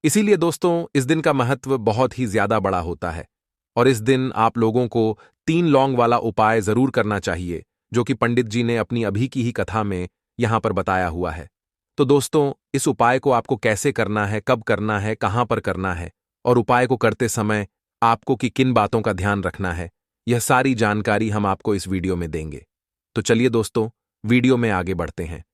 इसीलिए दोस्तों इस दिन का महत्व बहुत ही ज्यादा बड़ा होता है और इस दिन आप लोगों को 3 लौंग वाला उपाय जरूर करना चाहिए, जो कि पंडित जी ने अपनी अभी की ही कथा में यहां पर बताया हुआ है। तो दोस्तों इस उपाय को आपको कैसे करना है, कब करना है, कहां पर करना है और उपाय को करते समय आपको कि किन बातों का ध्यान रखना है, यह सारी जानकारी हम आपको इस वीडियो में देंगे। तो चलिए दोस्तों वीडियो में आगे बढ़ते हैं।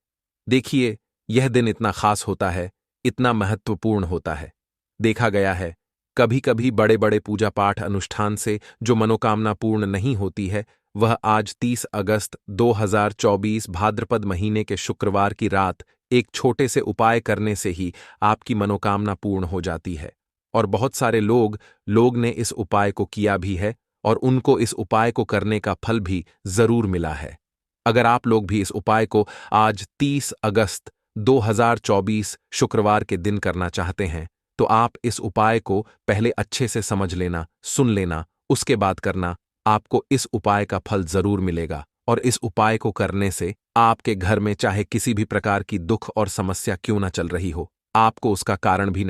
देखिए, यह दिन इतना खास होता है, इतना महत्वपूर्ण होता है। देखा गया है कभी कभी बड़े बड़े पूजा पाठ अनुष्ठान से जो मनोकामना पूर्ण नहीं होती है, वह आज 30 अगस्त 2024 भाद्रपद महीने के शुक्रवार की रात एक छोटे से उपाय करने से ही आपकी मनोकामना पूर्ण हो जाती है। और बहुत सारे लोग ने इस उपाय को किया भी है और उनको इस उपाय को करने का फल भी जरूर मिला है। अगर आप लोग भी इस उपाय को आज 30 अगस्त 2024 शुक्रवार के दिन करना चाहते हैं, तो आप इस उपाय को पहले अच्छे से समझ लेना, सुन लेना, उसके बाद करना। आपको इस उपाय का फल जरूर मिलेगा और इस उपाय को करने से आपके घर में चाहे किसी भी प्रकार की दुख और समस्या क्यों ना चल रही हो, आपको उसका कारण भी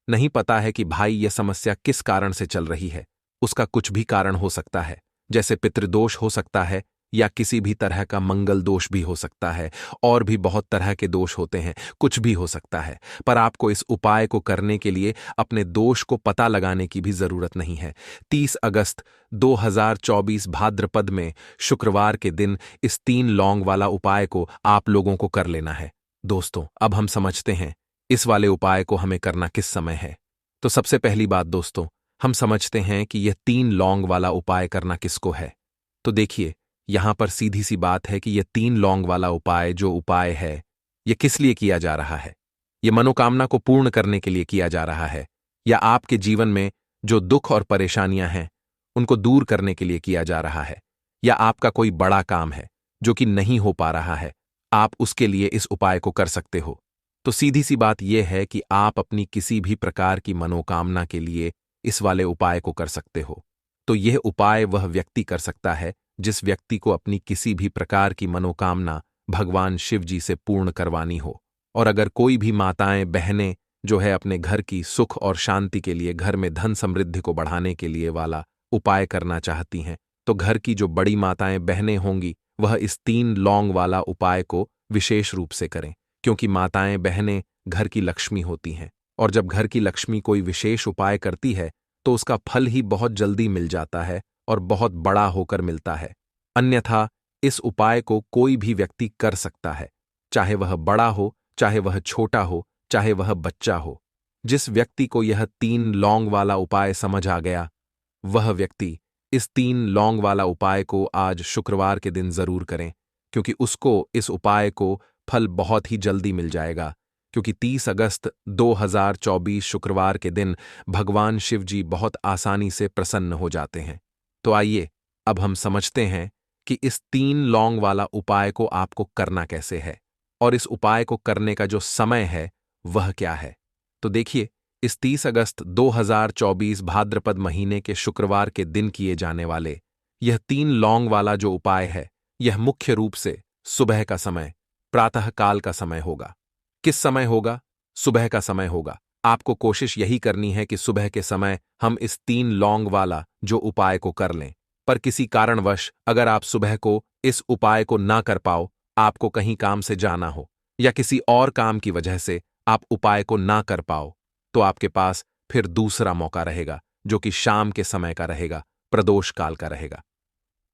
नहीं पता है कि भाई यह समस्या किस कारण से चल रही है। उसका कुछ भी कारण हो सकता है, जैसे पितृदोष हो सकता है या किसी भी तरह का मंगल दोष भी हो सकता है, और भी बहुत तरह के दोष होते हैं, कुछ भी हो सकता है। पर आपको इस उपाय को करने के लिए अपने दोष को पता लगाने की भी जरूरत नहीं है। 30 अगस्त 2024 भाद्रपद में शुक्रवार के दिन इस 3 लौंग वाला उपाय को आप लोगों को कर लेना है। दोस्तों अब हम समझते हैं इस वाले उपाय को हमें करना किस समय है। तो सबसे पहली बात दोस्तों, हम समझते हैं कि यह 3 लौंग वाला उपाय करना किसको है। तो देखिए, यहां पर सीधी सी बात है कि यह 3 लौंग वाला उपाय जो उपाय है, यह किस लिए किया जा रहा है। यह मनोकामना को पूर्ण करने के लिए किया जा रहा है, या आपके जीवन में जो दुख और परेशानियां हैं उनको दूर करने के लिए किया जा रहा है, या आपका कोई बड़ा काम है जो कि नहीं हो पा रहा है, आप उसके लिए इस उपाय को कर सकते हो। तो सीधी सी बात यह है कि आप अपनी किसी भी प्रकार की मनोकामना के लिए इस वाले उपाय को कर सकते हो। तो यह उपाय वह व्यक्ति कर सकता है जिस व्यक्ति को अपनी किसी भी प्रकार की मनोकामना भगवान शिव जी से पूर्ण करवानी हो। और अगर कोई भी माताएं बहनें जो है अपने घर की सुख और शांति के लिए, घर में धन समृद्धि को बढ़ाने के लिए वाला उपाय करना चाहती हैं, तो घर की जो बड़ी माताएं बहनें होंगी वह इस 3 लौंग वाला उपाय को विशेष रूप से करें, क्योंकि माताएं बहनें घर की लक्ष्मी होती हैं और जब घर की लक्ष्मी कोई विशेष उपाय करती है तो उसका फल ही बहुत जल्दी मिल जाता है और बहुत बड़ा होकर मिलता है। अन्यथा इस उपाय को कोई भी व्यक्ति कर सकता है, चाहे वह बड़ा हो, चाहे वह छोटा हो, चाहे वह बच्चा हो। जिस व्यक्ति को यह 3 लौंग वाला उपाय समझ आ गया, वह व्यक्ति इस 3 लौंग वाला उपाय को आज शुक्रवार के दिन जरूर करें, क्योंकि उसको इस उपाय को फल बहुत ही जल्दी मिल जाएगा। क्योंकि 30 अगस्त 2024 शुक्रवार के दिन भगवान शिव जी बहुत आसानी से प्रसन्न हो जाते हैं। तो आइए अब हम समझते हैं कि इस 3 लौंग वाला उपाय को आपको करना कैसे है और इस उपाय को करने का जो समय है वह क्या है। तो देखिए, इस 30 अगस्त 2024 भाद्रपद महीने के शुक्रवार के दिन किए जाने वाले यह 3 लौंग वाला जो उपाय है, यह मुख्य रूप से सुबह का समय, प्रातः काल का समय होगा। किस समय होगा? सुबह का समय होगा। आपको कोशिश यही करनी है कि सुबह के समय हम इस 3 लौंग वाला जो उपाय को कर लें। पर किसी कारणवश अगर आप सुबह को इस उपाय को ना कर पाओ, आपको कहीं काम से जाना हो या किसी और काम की वजह से आप उपाय को ना कर पाओ, तो आपके पास फिर दूसरा मौका रहेगा जो कि शाम के समय का रहेगा, प्रदोष काल का रहेगा।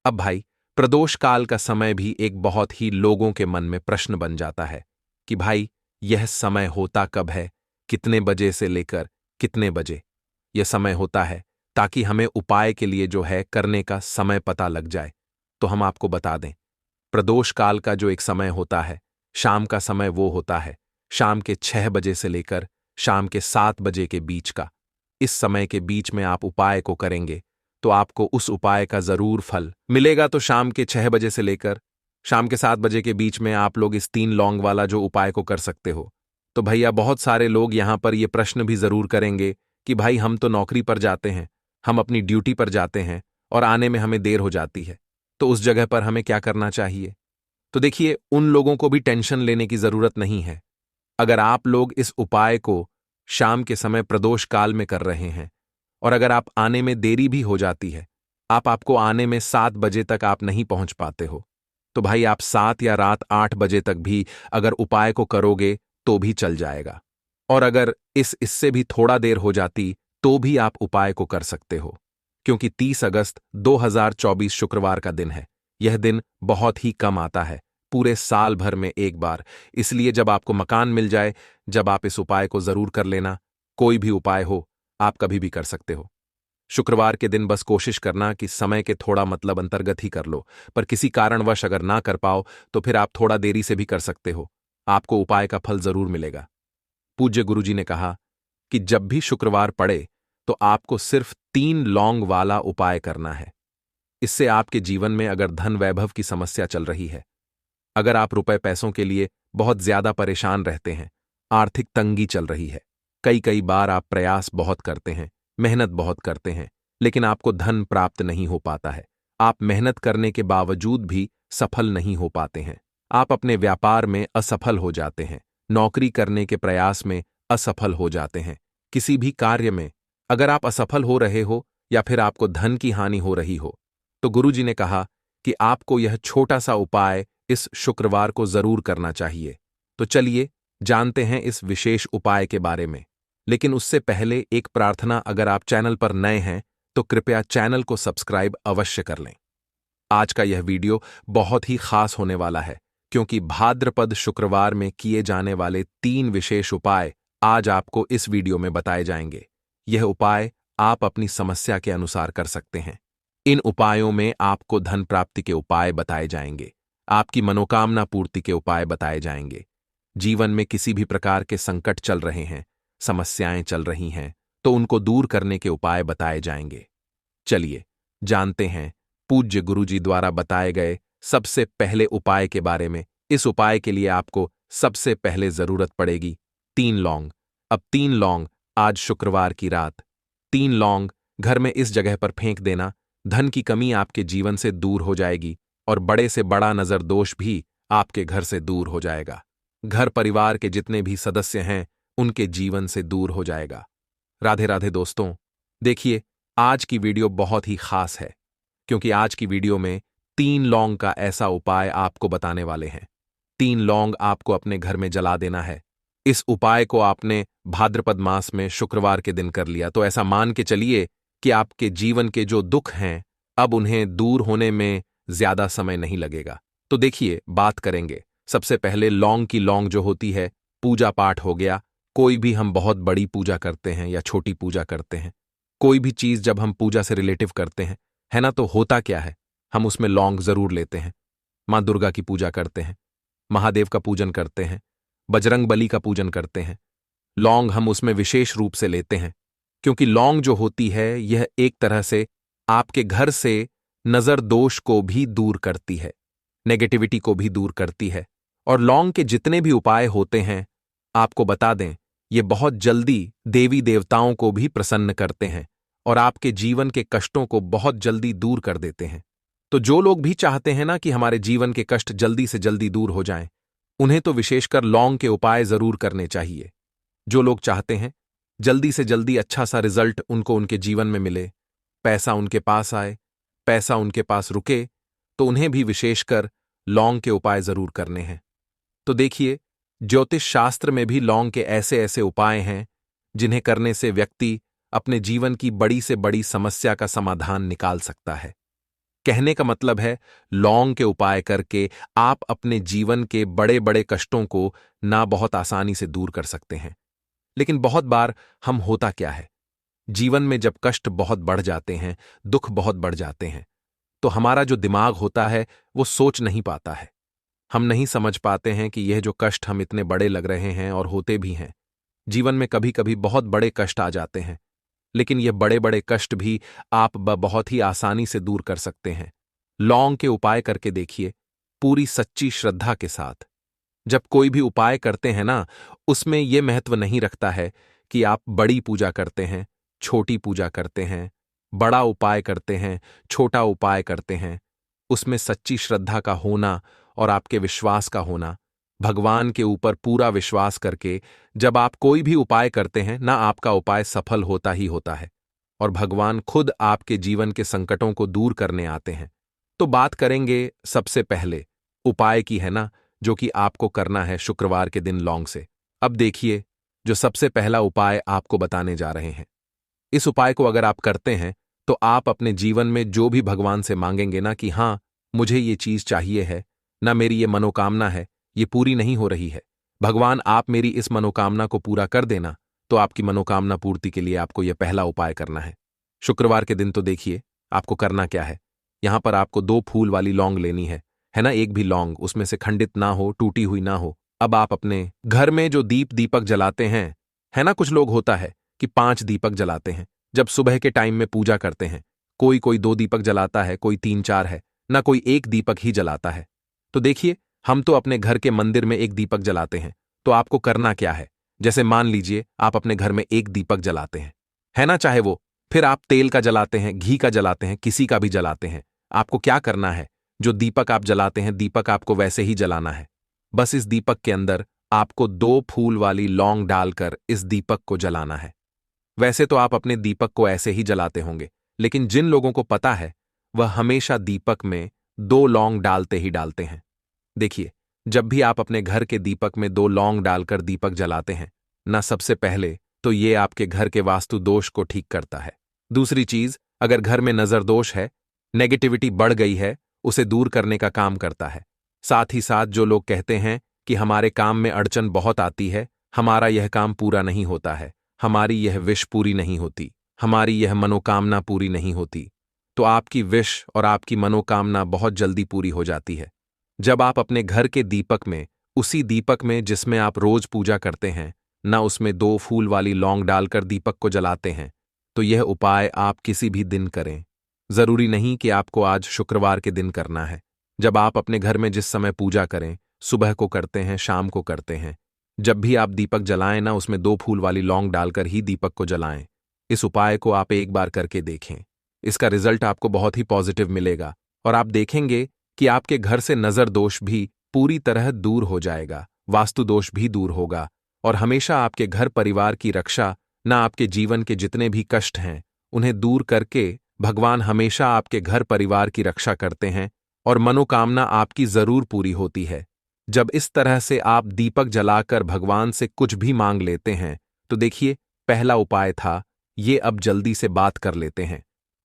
अब भाई, प्रदोष काल का समय भी एक बहुत ही लोगों के मन में प्रश्न बन जाता है कि भाई यह समय होता कब है, कितने बजे से लेकर कितने बजे यह समय होता है, ताकि हमें उपाय के लिए जो है करने का समय पता लग जाए। तो हम आपको बता दें, प्रदोष काल का जो एक समय होता है, शाम का समय वो होता है शाम के 6 बजे से लेकर शाम के 7 बजे के बीच का। इस समय के बीच में आप उपाय को करेंगे तो आपको उस उपाय का जरूर फल मिलेगा। तो शाम के 6 बजे से लेकर शाम के 7 बजे के बीच में आप लोग इस 3 लौंग वाला जो उपाय को कर सकते हो। तो भैया, बहुत सारे लोग यहां पर ये प्रश्न भी जरूर करेंगे कि भाई हम तो नौकरी पर जाते हैं, हम अपनी ड्यूटी पर जाते हैं और आने में हमें देर हो जाती है, तो उस जगह पर हमें क्या करना चाहिए। तो देखिए, उन लोगों को भी टेंशन लेने की जरूरत नहीं है। अगर आप लोग इस उपाय को शाम के समय प्रदोष काल में कर रहे हैं, और अगर आप आने में देरी भी हो जाती है, आपको आने में 7 बजे तक आप नहीं पहुंच पाते हो, तो भाई आप 7 या रात 8 बजे तक भी अगर उपाय को करोगे तो भी चल जाएगा। और अगर इससे भी थोड़ा देर हो जाती तो भी आप उपाय को कर सकते हो, क्योंकि 30 अगस्त 2024 शुक्रवार का दिन है। यह दिन बहुत ही कम आता है, पूरे साल भर में एक बार। इसलिए जब आपको मकान मिल जाए, जब आप इस उपाय को जरूर कर लेना। कोई भी उपाय हो, आप कभी भी कर सकते हो। शुक्रवार के दिन बस कोशिश करना कि समय के थोड़ा मतलब अंतर्गत ही कर लो, पर किसी कारणवश अगर ना कर पाओ तो फिर आप थोड़ा देरी से भी कर सकते हो। आपको उपाय का फल जरूर मिलेगा। पूज्य गुरुजी ने कहा कि जब भी शुक्रवार पड़े तो आपको सिर्फ 3 लौंग वाला उपाय करना है। इससे आपके जीवन में अगर धन वैभव की समस्या चल रही है, अगर आप रुपए पैसों के लिए बहुत ज्यादा परेशान रहते हैं, आर्थिक तंगी चल रही है, कई कई बार आप प्रयास बहुत करते हैं, मेहनत बहुत करते हैं, लेकिन आपको धन प्राप्त नहीं हो पाता है, आप मेहनत करने के बावजूद भी सफल नहीं हो पाते हैं, आप अपने व्यापार में असफल हो जाते हैं, नौकरी करने के प्रयास में असफल हो जाते हैं, किसी भी कार्य में अगर आप असफल हो रहे हो या फिर आपको धन की हानि हो रही हो, तो गुरुजी ने कहा कि आपको यह छोटा सा उपाय इस शुक्रवार को जरूर करना चाहिए। तो चलिए जानते हैं इस विशेष उपाय के बारे में। लेकिन उससे पहले एक प्रार्थना, अगर आप चैनल पर नए हैं तो कृपया चैनल को सब्सक्राइब अवश्य कर लें। आज का यह वीडियो बहुत ही खास होने वाला है, क्योंकि भाद्रपद शुक्रवार में किए जाने वाले 3 विशेष उपाय आज आपको इस वीडियो में बताए जाएंगे। यह उपाय आप अपनी समस्या के अनुसार कर सकते हैं। इन उपायों में आपको धन प्राप्ति के उपाय बताए जाएंगे, आपकी मनोकामना पूर्ति के उपाय बताए जाएंगे। जीवन में किसी भी प्रकार के संकट चल रहे हैं, समस्याएं चल रही हैं, तो उनको दूर करने के उपाय बताए जाएंगे। चलिए जानते हैं पूज्य गुरुजी द्वारा बताए गए सबसे पहले उपाय के बारे में। इस उपाय के लिए आपको सबसे पहले जरूरत पड़ेगी 3 लौंग। अब 3 लौंग आज शुक्रवार की रात 3 लौंग घर में इस जगह पर फेंक देना। धन की कमी आपके जीवन से दूर हो जाएगी और बड़े से बड़ा नजर दोष भी आपके घर से दूर हो जाएगा। घर परिवार के जितने भी सदस्य हैं उनके जीवन से दूर हो जाएगा। राधे राधे दोस्तों, देखिए आज की वीडियो बहुत ही खास है, क्योंकि आज की वीडियो में 3 लौंग का ऐसा उपाय आपको बताने वाले हैं। 3 लौंग आपको अपने घर में जला देना है। इस उपाय को आपने भाद्रपद मास में शुक्रवार के दिन कर लिया तो ऐसा मान के चलिए कि आपके जीवन के जो दुख हैं अब उन्हें दूर होने में ज्यादा समय नहीं लगेगा। तो देखिए बात करेंगे। सबसे पहले लौंग की लौंग जो होती है, पूजा पाठ हो गया। कोई भी हम बहुत बड़ी पूजा करते हैं या छोटी पूजा करते हैं, कोई भी चीज जब हम पूजा से रिलेटिव करते हैं, है ना, तो होता क्या है, हम उसमें लौंग जरूर लेते हैं। मां दुर्गा की पूजा करते हैं, महादेव का पूजन करते हैं, बजरंग बली का पूजन करते हैं। लौंग हम उसमें विशेष रूप से लेते हैं, क्योंकि लौंग जो होती है यह एक तरह से आपके घर से नजर दोष को भी दूर करती है, नेगेटिविटी को भी दूर करती है। और लौंग के जितने भी उपाय होते हैं, आपको बता दें, ये बहुत जल्दी देवी देवताओं को भी प्रसन्न करते हैं और आपके जीवन के कष्टों को बहुत जल्दी दूर कर देते हैं। तो जो लोग भी चाहते हैं ना कि हमारे जीवन के कष्ट जल्दी से जल्दी दूर हो जाएं, उन्हें तो विशेषकर लौंग के उपाय जरूर करने चाहिए। जो लोग चाहते हैं जल्दी से जल्दी अच्छा सा रिजल्ट उनको उनके जीवन में मिले, पैसा उनके पास आए, पैसा उनके पास रुके, तो उन्हें भी विशेषकर लौंग के उपाय जरूर करने हैं। तो देखिए, ज्योतिष शास्त्र में भी लौंग के ऐसे ऐसे उपाय हैं जिन्हें करने से व्यक्ति अपने जीवन की बड़ी से बड़ी समस्या का समाधान निकाल सकता है। कहने का मतलब है, लौंग के उपाय करके आप अपने जीवन के बड़े बड़े कष्टों को ना बहुत आसानी से दूर कर सकते हैं। लेकिन बहुत बार हम होता क्या है, जीवन में जब कष्ट बहुत बढ़ जाते हैं, दुख बहुत बढ़ जाते हैं, तो हमारा जो दिमाग होता है वो सोच नहीं पाता है। हम नहीं समझ पाते हैं कि यह जो कष्ट हम इतने बड़े लग रहे हैं, और होते भी हैं। जीवन में कभी कभी बहुत बड़े कष्ट आ जाते हैं, लेकिन ये बड़े बड़े कष्ट भी आप बहुत ही आसानी से दूर कर सकते हैं। लौंग के उपाय करके देखिए, पूरी सच्ची श्रद्धा के साथ। जब कोई भी उपाय करते हैं ना, उसमें यह महत्व नहीं रखता है कि आप बड़ी पूजा करते हैं, छोटी पूजा करते हैं, बड़ा उपाय करते हैं, छोटा उपाय करते हैं। उसमें सच्ची श्रद्धा का होना और आपके विश्वास का होना भगवान के ऊपर पूरा विश्वास करके जब आप कोई भी उपाय करते हैं ना, आपका उपाय सफल होता ही होता है और भगवान खुद आपके जीवन के संकटों को दूर करने आते हैं। तो बात करेंगे सबसे पहले उपाय की, है ना, जो कि आपको करना है शुक्रवार के दिन लौंग से। अब देखिए, जो सबसे पहला उपाय आपको बताने जा रहे हैं, इस उपाय को अगर आप करते हैं तो आप अपने जीवन में जो भी भगवान से मांगेंगे ना कि हाँ, मुझे ये चीज चाहिए है, ना मेरी ये मनोकामना है, ये पूरी नहीं हो रही है, भगवान आप मेरी इस मनोकामना को पूरा कर देना, तो आपकी मनोकामना पूर्ति के लिए आपको यह पहला उपाय करना है शुक्रवार के दिन। तो देखिए आपको करना क्या है। यहां पर आपको 2 फूल वाली लौंग लेनी है ना, एक भी लौंग उसमें से खंडित ना हो, टूटी हुई ना हो। अब आप अपने घर में जो दीपक जलाते हैं, है ना, कुछ लोग होता है कि 5 दीपक जलाते हैं जब सुबह के टाइम में पूजा करते हैं। कोई कोई 2 दीपक जलाता है, कोई 3-4 है ना, कोई 1 दीपक ही जलाता है। तो देखिए, हम तो अपने घर के मंदिर में 1 दीपक जलाते हैं। तो आपको करना क्या है, जैसे मान लीजिए आप अपने घर में 1 दीपक जलाते हैं, है ना, चाहे वो फिर आप तेल का जलाते हैं, घी का जलाते हैं, किसी का भी जलाते हैं, आपको क्या करना है, जो दीपक आप जलाते हैं दीपक आपको वैसे ही जलाना है। बस इस दीपक के अंदर आपको 2 फूल वाली लौंग डालकर इस दीपक को जलाना है। वैसे तो आप अपने दीपक को ऐसे ही जलाते होंगे, लेकिन जिन लोगों को पता है वह हमेशा दीपक में 2 लौंग डालते ही डालते हैं। देखिए, जब भी आप अपने घर के दीपक में 2 लौंग डालकर दीपक जलाते हैं ना, सबसे पहले तो ये आपके घर के वास्तु दोष को ठीक करता है। दूसरी चीज, अगर घर में नजर दोष है, नेगेटिविटी बढ़ गई है, उसे दूर करने का काम करता है। साथ ही साथ जो लोग कहते हैं कि हमारे काम में अड़चन बहुत आती है, हमारा यह काम पूरा नहीं होता है, हमारी यह विश पूरी नहीं होती, हमारी यह मनोकामना पूरी नहीं होती, तो आपकी विश और आपकी मनोकामना बहुत जल्दी पूरी हो जाती है जब आप अपने घर के दीपक में, उसी दीपक में जिसमें आप रोज पूजा करते हैं ना, उसमें 2 फूल वाली लौंग डालकर दीपक को जलाते हैं। तो यह उपाय आप किसी भी दिन करें, जरूरी नहीं कि आपको आज शुक्रवार के दिन करना है। जब आप अपने घर में जिस समय पूजा करें, सुबह को करते हैं, शाम को करते हैं, जब भी आप दीपक जलाएं ना, उसमें 2 फूल वाली लौंग डालकर ही दीपक को जलाएं। इस उपाय को आप एक बार करके देखें, इसका रिजल्ट आपको बहुत ही पॉजिटिव मिलेगा और आप देखेंगे कि आपके घर से नजर दोष भी पूरी तरह दूर हो जाएगा, वास्तु दोष भी दूर होगा और हमेशा आपके घर परिवार की रक्षा, ना आपके जीवन के जितने भी कष्ट हैं उन्हें दूर करके भगवान हमेशा आपके घर परिवार की रक्षा करते हैं और मनोकामना आपकी जरूर पूरी होती है। जब इस तरह से आप दीपक जलाकर भगवान से कुछ भी मांग लेते हैं, तो देखिए, पहला उपाय था ये, अब जल्दी से बात कर लेते हैं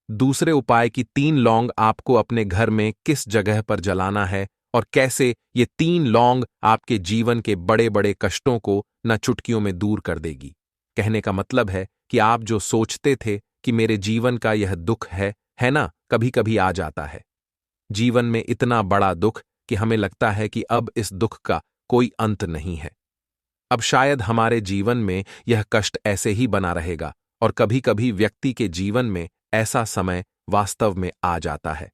दूसरे उपाय की। 3 लौंग आपको अपने घर में किस जगह पर जलाना है और कैसे ये 3 लौंग आपके जीवन के बड़े बड़े कष्टों को न चुटकियों में दूर कर देगी। कहने का मतलब है कि आप जो सोचते थे कि मेरे जीवन का यह दुख है ना, कभी कभी आ जाता है जीवन में इतना बड़ा दुख कि हमें लगता है कि अब इस दुख का कोई अंत नहीं है, अब शायद हमारे जीवन में यह कष्ट ऐसे ही बना रहेगा। और कभी कभी व्यक्ति के जीवन में ऐसा समय वास्तव में आ जाता है।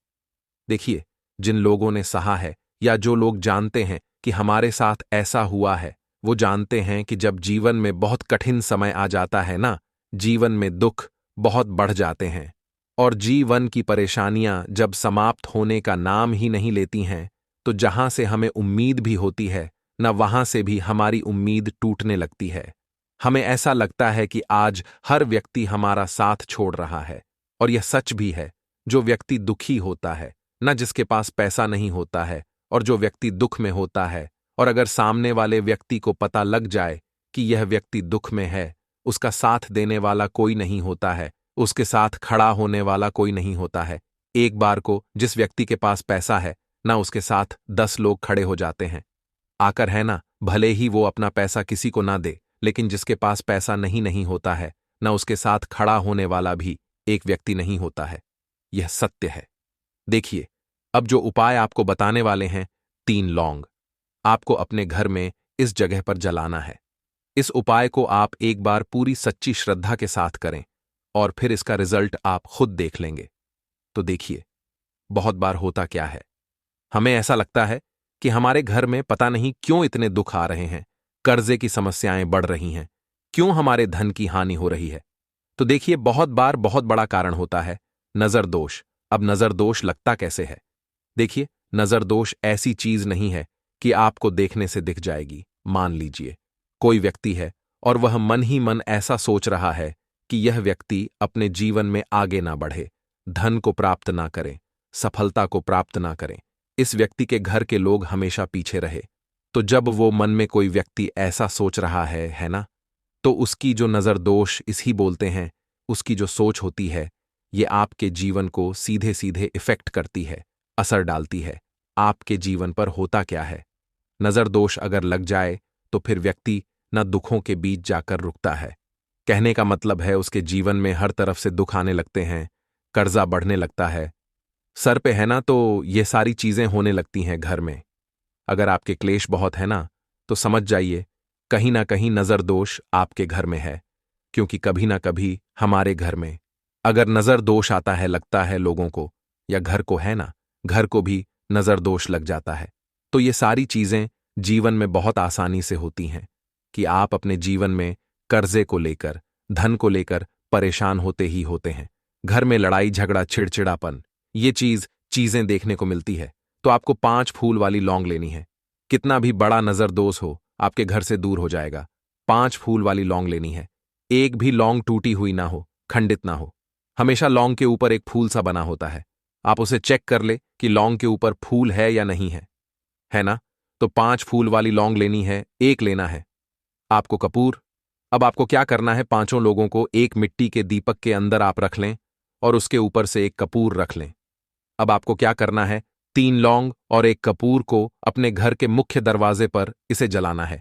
देखिए, जिन लोगों ने सहा है या जो लोग जानते हैं कि हमारे साथ ऐसा हुआ है, वो जानते हैं कि जब जीवन में बहुत कठिन समय आ जाता है ना, जीवन में दुख बहुत बढ़ जाते हैं और जीवन की परेशानियां जब समाप्त होने का नाम ही नहीं लेती हैं, तो जहां से हमें उम्मीद भी होती है न, वहां से भी हमारी उम्मीद टूटने लगती है। हमें ऐसा लगता है कि आज हर व्यक्ति हमारा साथ छोड़ रहा है और यह सच भी है। जो व्यक्ति दुखी होता है न, जिसके पास पैसा नहीं होता है, और जो व्यक्ति दुख में होता है, और अगर सामने वाले व्यक्ति को पता लग जाए कि यह व्यक्ति दुख में है, उसका साथ देने वाला कोई नहीं होता है, उसके साथ खड़ा होने वाला कोई नहीं होता है। एक बार को जिस व्यक्ति के पास पैसा है ना, उसके साथ 10 लोग खड़े हो जाते हैं आकर, है ना, भले ही वो अपना पैसा किसी को ना दे, लेकिन जिसके पास पैसा नहीं होता है ना, उसके साथ खड़ा होने वाला भी एक व्यक्ति नहीं होता है। यह सत्य है। देखिए, अब जो उपाय आपको बताने वाले हैं, 3 लौंग आपको अपने घर में इस जगह पर जलाना है। इस उपाय को आप एक बार पूरी सच्ची श्रद्धा के साथ करें और फिर इसका रिजल्ट आप खुद देख लेंगे। तो देखिए, बहुत बार होता क्या है, हमें ऐसा लगता है कि हमारे घर में पता नहीं क्यों इतने दुख आ रहे हैं, कर्जे की समस्याएं बढ़ रही हैं, क्यों हमारे धन की हानि हो रही है। तो देखिए, बहुत बार बहुत बड़ा कारण होता है नजर दोष। अब नजर दोष लगता कैसे है? देखिए, नजर दोष ऐसी चीज नहीं है कि आपको देखने से दिख जाएगी। मान लीजिए कोई व्यक्ति है और वह मन ही मन ऐसा सोच रहा है कि यह व्यक्ति अपने जीवन में आगे ना बढ़े, धन को प्राप्त ना करे, सफलता को प्राप्त ना करें, इस व्यक्ति के घर के लोग हमेशा पीछे रहे। तो जब वो मन में कोई व्यक्ति ऐसा सोच रहा है ना, तो उसकी जो नज़र दोष इसी बोलते हैं, उसकी जो सोच होती है, ये आपके जीवन को सीधे सीधे इफेक्ट करती है, असर डालती है। आपके जीवन पर होता क्या है? नज़र दोष अगर लग जाए तो फिर व्यक्ति न दुखों के बीच जाकर रुकता है। कहने का मतलब है उसके जीवन में हर तरफ से दुख आने लगते हैं, कर्जा बढ़ने लगता है, सर पे है ना तो ये सारी चीजें होने लगती हैं घर में। अगर आपके क्लेश बहुत है ना, तो समझ जाइए कहीं ना कहीं नज़र दोष आपके घर में है, क्योंकि कभी ना कभी हमारे घर में अगर नज़र दोष आता है, लगता है लोगों को या घर को है ना, घर को भी नज़र दोष लग जाता है। तो ये सारी चीजें जीवन में बहुत आसानी से होती हैं कि आप अपने जीवन में कर्जे को लेकर, धन को लेकर परेशान होते ही होते हैं। घर में लड़ाई झगड़ा चिड़चिड़ापन, ये चीजें देखने को मिलती है। तो आपको 5 फूल वाली लौंग लेनी है। कितना भी बड़ा नज़र दोष हो, आपके घर से दूर हो जाएगा। 5 फूल वाली लौंग लेनी है। एक भी लौंग टूटी हुई ना हो, खंडित ना हो। हमेशा लौंग के ऊपर एक फूल सा बना होता है। आप उसे चेक कर ले कि लौंग के ऊपर फूल है या नहीं है ना? तो 5 फूल वाली लौंग लेनी है, एक लेना है आपको कपूर। अब आपको क्या करना है, 5 लोगों को एक मिट्टी के दीपक के अंदर आप रख लें और उसके ऊपर से एक कपूर रख लें। अब आपको क्या करना है, 3 लौंग और एक कपूर को अपने घर के मुख्य दरवाजे पर इसे जलाना है।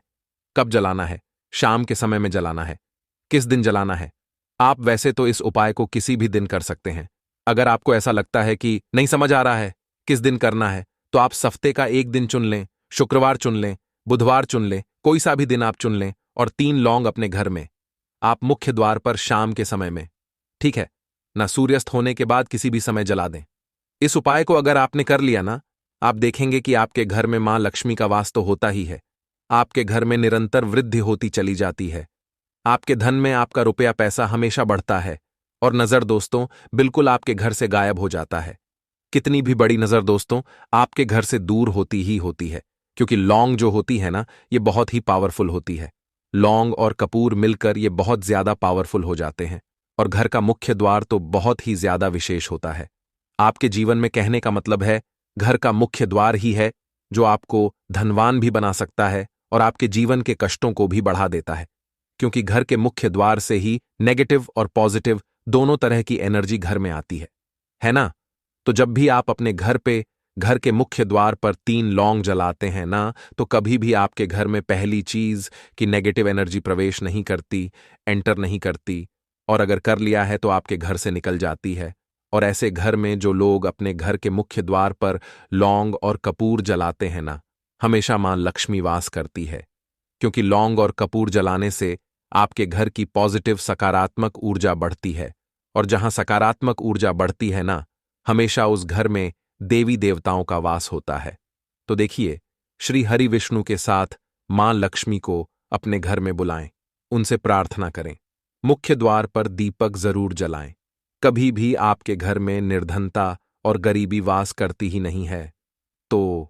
कब जलाना है? शाम के समय में जलाना है। किस दिन जलाना है? आप वैसे तो इस उपाय को किसी भी दिन कर सकते हैं। अगर आपको ऐसा लगता है कि नहीं समझ आ रहा है किस दिन करना है, तो आप हफ्ते का एक दिन चुन लें, शुक्रवार चुन लें, बुधवार चुन लें, कोई सा भी दिन आप चुन लें और 3 लौंग अपने घर में आप मुख्य द्वार पर शाम के समय में, ठीक है ना, सूर्यास्त होने के बाद किसी भी समय जला दें। इस उपाय को अगर आपने कर लिया ना, आप देखेंगे कि आपके घर में मां लक्ष्मी का वास तो होता ही है। आपके घर में निरंतर वृद्धि होती चली जाती है। आपके धन में आपका रुपया पैसा हमेशा बढ़ता है और नजर दोस्तों बिल्कुल आपके घर से गायब हो जाता है। कितनी भी बड़ी नजर दोस्तों आपके घर से दूर होती ही होती है, क्योंकि लौंग जो होती है ना, ये बहुत ही पावरफुल होती है। लौंग और कपूर मिलकर ये बहुत ज्यादा पावरफुल हो जाते हैं और घर का मुख्य द्वार तो बहुत ही ज्यादा विशेष होता है। आपके जीवन में कहने का मतलब है घर का मुख्य द्वार ही है जो आपको धनवान भी बना सकता है और आपके जीवन के कष्टों को भी बढ़ा देता है, क्योंकि घर के मुख्य द्वार से ही नेगेटिव और पॉजिटिव दोनों तरह की एनर्जी घर में आती है ना? तो जब भी आप अपने घर पे घर के मुख्य द्वार पर 3 लौंग जलाते हैं ना, तो कभी भी आपके घर में पहली चीज कि नेगेटिव एनर्जी प्रवेश नहीं करती, एंटर नहीं करती, और अगर कर लिया है तो आपके घर से निकल जाती है। और ऐसे घर में जो लोग अपने घर के मुख्य द्वार पर लौंग और कपूर जलाते हैं ना, हमेशा मां लक्ष्मी वास करती है, क्योंकि लौंग और कपूर जलाने से आपके घर की पॉजिटिव सकारात्मक ऊर्जा बढ़ती है, और जहां सकारात्मक ऊर्जा बढ़ती है ना, हमेशा उस घर में देवी देवताओं का वास होता है। तो देखिए, श्री हरि विष्णु के साथ मां लक्ष्मी को अपने घर में बुलाएं, उनसे प्रार्थना करें, मुख्य द्वार पर दीपक जरूर जलाएं। कभी भी आपके घर में निर्धनता और गरीबी वास करती ही नहीं है। तो